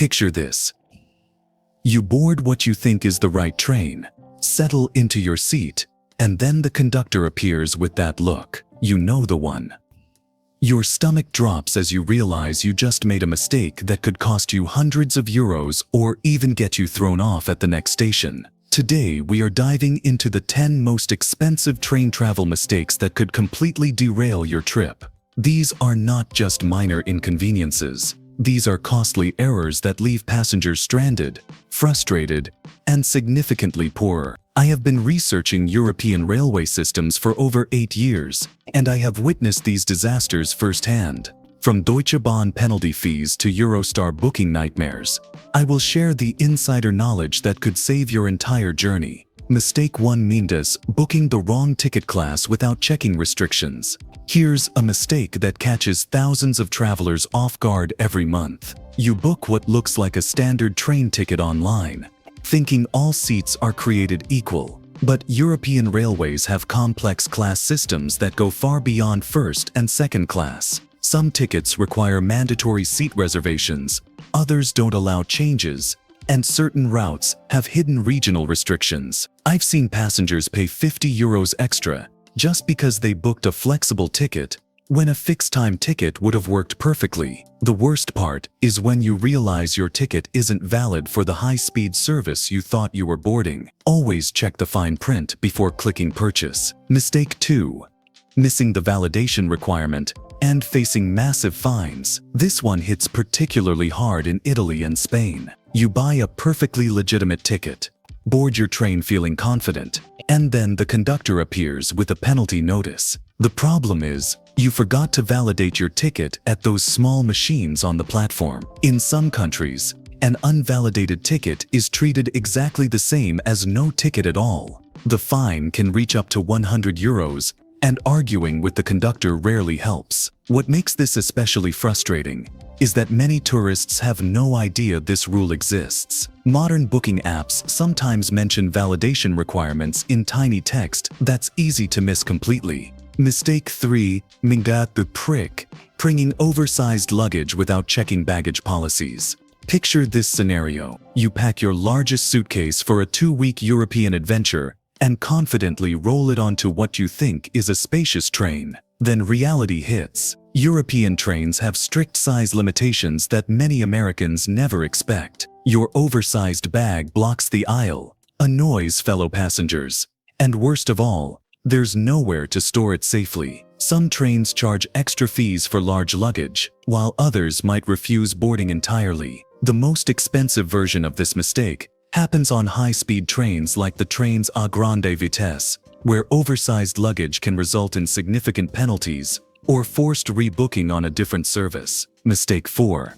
Picture this. You board what you think is the right train, settle into your seat, and then the conductor appears with that look. You know the one. Your stomach drops as you realize you just made a mistake that could cost you hundreds of euros or even get you thrown off at the next station. Today, we are diving into the 10 most expensive train travel mistakes that could completely derail your trip. These are not just minor inconveniences. These are costly errors that leave passengers stranded, frustrated, and significantly poorer. I have been researching European railway systems for over 8 years, and I have witnessed these disasters firsthand. From Deutsche Bahn penalty fees to Eurostar booking nightmares, I will share the insider knowledge that could save your entire journey. Mistake 1: booking the wrong ticket class without checking restrictions. Here's a mistake that catches thousands of travelers off guard every month. You book what looks like a standard train ticket online, thinking all seats are created equal. But European railways have complex class systems that go far beyond first and second class. Some tickets require mandatory seat reservations, others don't allow changes, and certain routes have hidden regional restrictions. I've seen passengers pay 50 euros extra just because they booked a flexible ticket when a fixed-time ticket would have worked perfectly. The worst part is when you realize your ticket isn't valid for the high-speed service you thought you were boarding. Always check the fine print before clicking purchase. Mistake 2: missing the validation requirement and facing massive fines. This one hits particularly hard in Italy and Spain. You buy a perfectly legitimate ticket, board your train feeling confident, and then the conductor appears with a penalty notice. The problem is, you forgot to validate your ticket at those small machines on the platform. In some countries, an unvalidated ticket is treated exactly the same as no ticket at all. The fine can reach up to 100 euros, and arguing with the conductor rarely helps. What makes this especially frustrating is that many tourists have no idea this rule exists. Modern booking apps sometimes mention validation requirements in tiny text that's easy to miss completely. Mistake 3: bringing oversized luggage without checking baggage policies. Picture this scenario. You pack your largest suitcase for a 2-week European adventure and confidently roll it onto what you think is a spacious train. Then reality hits. European trains have strict size limitations that many Americans never expect. Your oversized bag blocks the aisle, annoys fellow passengers, and worst of all, there's nowhere to store it safely. Some trains charge extra fees for large luggage, while others might refuse boarding entirely. The most expensive version of this mistake happens on high-speed trains like the trains à grande vitesse, where oversized luggage can result in significant penalties or forced rebooking on a different service. Mistake 4: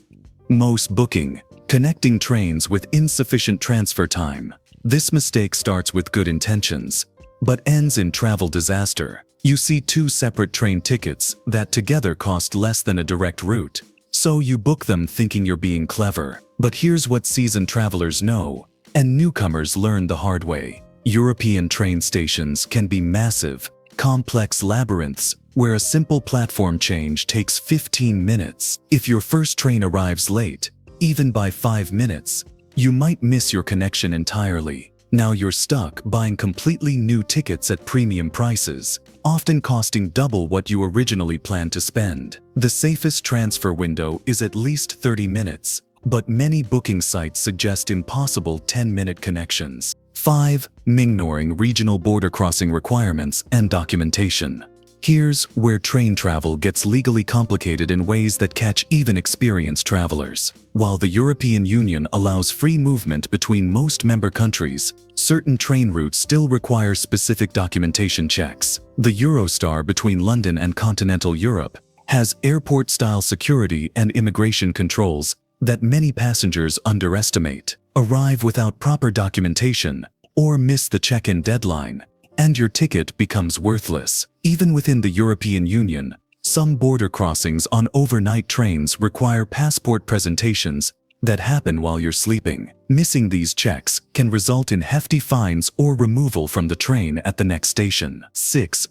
most booking, connecting trains with insufficient transfer time. This mistake starts with good intentions, but ends in travel disaster. You see 2 separate train tickets that together cost less than a direct route, so you book them thinking you're being clever. But here's what seasoned travelers know, and newcomers learn the hard way. European train stations can be massive, complex labyrinths where a simple platform change takes 15 minutes. If your first train arrives late, even by 5 minutes, you might miss your connection entirely. Now you're stuck buying completely new tickets at premium prices, often costing double what you originally planned to spend. The safest transfer window is at least 30 minutes, but many booking sites suggest impossible 10-minute connections. 5. Ignoring regional border crossing requirements and documentation. Here's where train travel gets legally complicated in ways that catch even experienced travelers. While the European Union allows free movement between most member countries, certain train routes still require specific documentation checks. The Eurostar between London and continental Europe has airport-style security and immigration controls that many passengers underestimate. Arrive without proper documentation or miss the check-in deadline, and your ticket becomes worthless. Even within the European Union, some border crossings on overnight trains require passport presentations that happen while you're sleeping. Missing these checks can result in hefty fines or removal from the train at the next station. 6.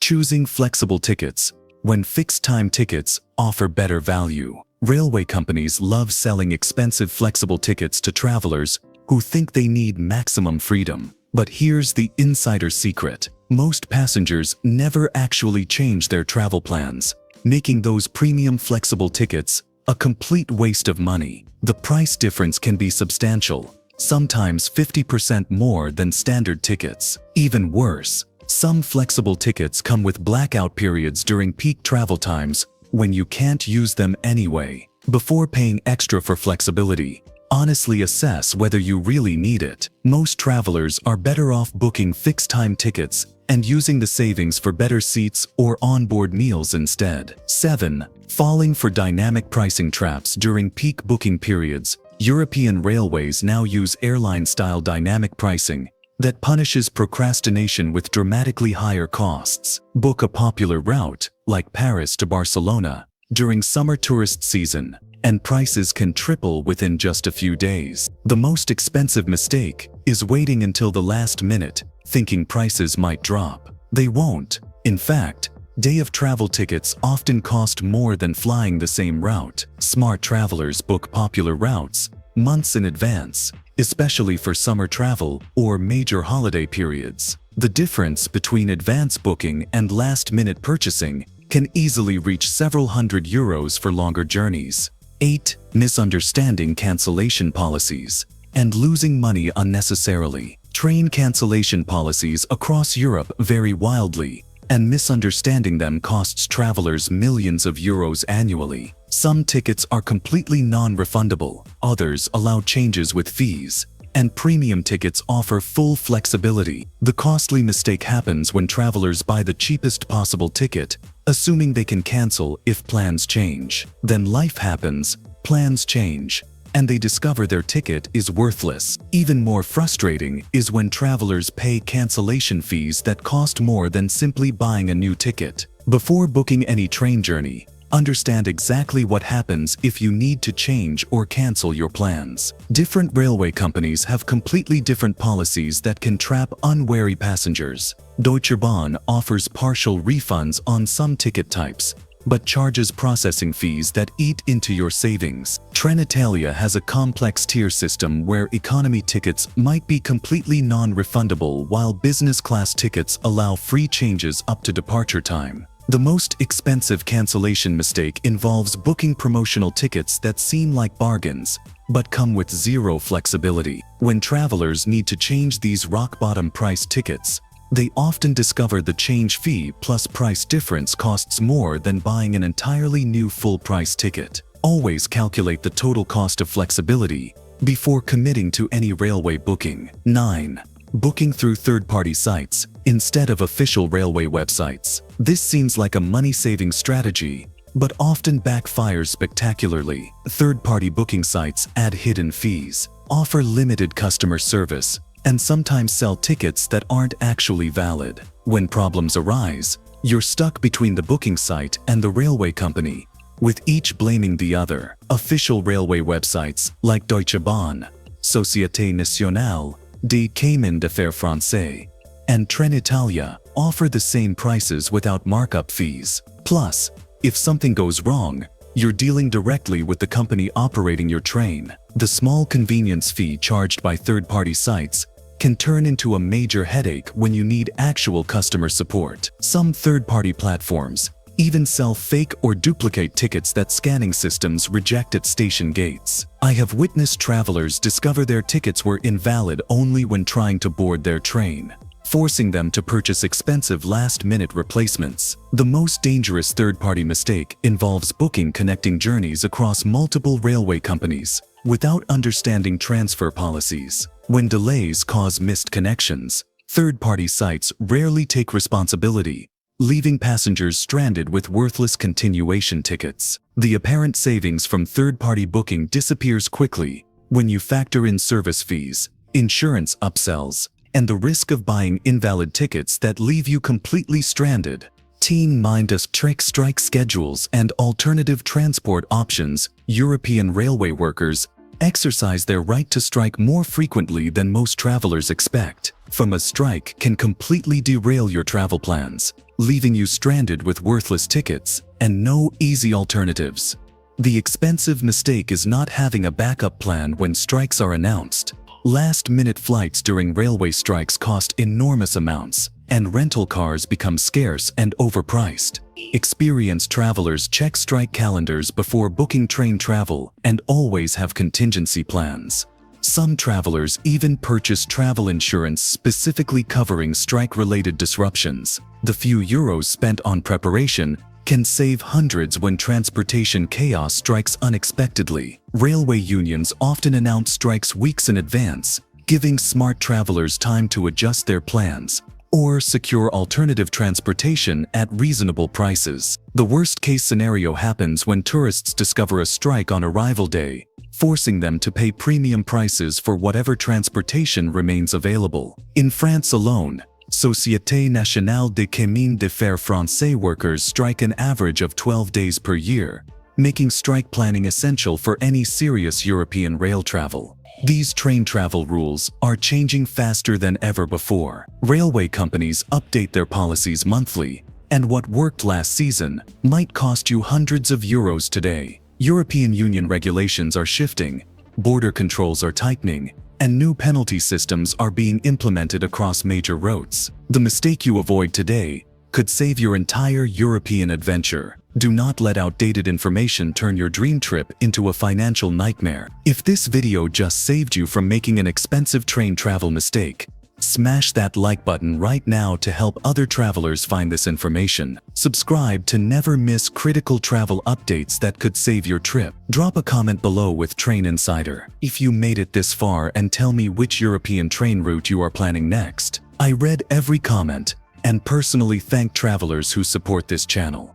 Choosing flexible tickets when fixed-time tickets offer better value. Railway companies love selling expensive flexible tickets to travelers who think they need maximum freedom. But here's the insider secret. Most passengers never actually change their travel plans, making those premium flexible tickets a complete waste of money. The price difference can be substantial, sometimes 50% more than standard tickets. Even worse, some flexible tickets come with blackout periods during peak travel times when you can't use them anyway. Before paying extra for flexibility, honestly assess whether you really need it. Most travelers are better off booking fixed-time tickets and using the savings for better seats or onboard meals instead. 7. Falling for dynamic pricing traps during peak booking periods. European railways now use airline-style dynamic pricing that punishes procrastination with dramatically higher costs. Book a popular route, like Paris to Barcelona, during summer tourist season, and prices can triple within just a few days. The most expensive mistake is waiting until the last minute, thinking prices might drop. They won't. In fact, day-of-travel tickets often cost more than flying the same route. Smart travelers book popular routes months in advance, especially for summer travel or major holiday periods. The difference between advance booking and last-minute purchasing can easily reach several €100 for longer journeys. 8. Misunderstanding cancellation policies and losing money unnecessarily. Train cancellation policies across Europe vary wildly, and misunderstanding them costs travelers millions of euros annually. Some tickets are completely non-refundable, others allow changes with fees, and premium tickets offer full flexibility. The costly mistake happens when travelers buy the cheapest possible ticket, assuming they can cancel if plans change. Then life happens, plans change, and they discover their ticket is worthless. Even more frustrating is when travelers pay cancellation fees that cost more than simply buying a new ticket. Before booking any train journey, understand exactly what happens if you need to change or cancel your plans. Different railway companies have completely different policies that can trap unwary passengers. Deutsche Bahn offers partial refunds on some ticket types, but charges processing fees that eat into your savings. Trenitalia has a complex tier system where economy tickets might be completely non-refundable while business class tickets allow free changes up to departure time. The most expensive cancellation mistake involves booking promotional tickets that seem like bargains, but come with zero flexibility. When travelers need to change these rock-bottom price tickets, they often discover the change fee plus price difference costs more than buying an entirely new full-price ticket. Always calculate the total cost of flexibility before committing to any railway booking. 9. Booking through third-party sites instead of official railway websites. This seems like a money-saving strategy, but often backfires spectacularly. Third-party booking sites add hidden fees, offer limited customer service, and sometimes sell tickets that aren't actually valid. When problems arise, you're stuck between the booking site and the railway company, with each blaming the other. Official railway websites like Deutsche Bahn, Société Nationale, Chemins Français, and Trenitalia offer the same prices without markup fees. Plus, if something goes wrong, you're dealing directly with the company operating your train. The small convenience fee charged by third-party sites can turn into a major headache when you need actual customer support. Some third-party platforms even sell fake or duplicate tickets that scanning systems reject at station gates. I have witnessed travelers discover their tickets were invalid only when trying to board their train, forcing them to purchase expensive last-minute replacements. The most dangerous third-party mistake involves booking connecting journeys across multiple railway companies without understanding transfer policies. When delays cause missed connections, third-party sites rarely take responsibility, leaving passengers stranded with worthless continuation tickets. The apparent savings from third-party booking disappears quickly when you factor in service fees, insurance upsells, and the risk of buying invalid tickets that leave you completely stranded. Teen mind us trick strike schedules and alternative transport options. European railway workers exercise their right to strike more frequently than most travelers expect. A strike can completely derail your travel plans, leaving you stranded with worthless tickets and no easy alternatives. The expensive mistake is not having a backup plan when strikes are announced. Last-minute flights during railway strikes cost enormous amounts, and rental cars become scarce and overpriced. Experienced travelers check strike calendars before booking train travel and always have contingency plans. Some travelers even purchase travel insurance specifically covering strike-related disruptions. The few euros spent on preparation can save hundreds when transportation chaos strikes unexpectedly. Railway unions often announce strikes weeks in advance, giving smart travelers time to adjust their plans or secure alternative transportation at reasonable prices. The worst-case scenario happens when tourists discover a strike on arrival day, forcing them to pay premium prices for whatever transportation remains available. In France alone, Société Nationale de Chemins de fer Français workers strike an average of 12 days per year, making strike planning essential for any serious European rail travel. These train travel rules are changing faster than ever before. Railway companies update their policies monthly, and what worked last season might cost you hundreds of euros today. European Union regulations are shifting, border controls are tightening, and new penalty systems are being implemented across major routes. The mistake you avoid today could save your entire European adventure. Do not let outdated information turn your dream trip into a financial nightmare. If this video just saved you from making an expensive train travel mistake, smash that like button right now to help other travelers find this information. Subscribe to never miss critical travel updates that could save your trip. Drop a comment below with Train Insider if you made it this far and tell me which European train route you are planning next. I read every comment and personally thank travelers who support this channel.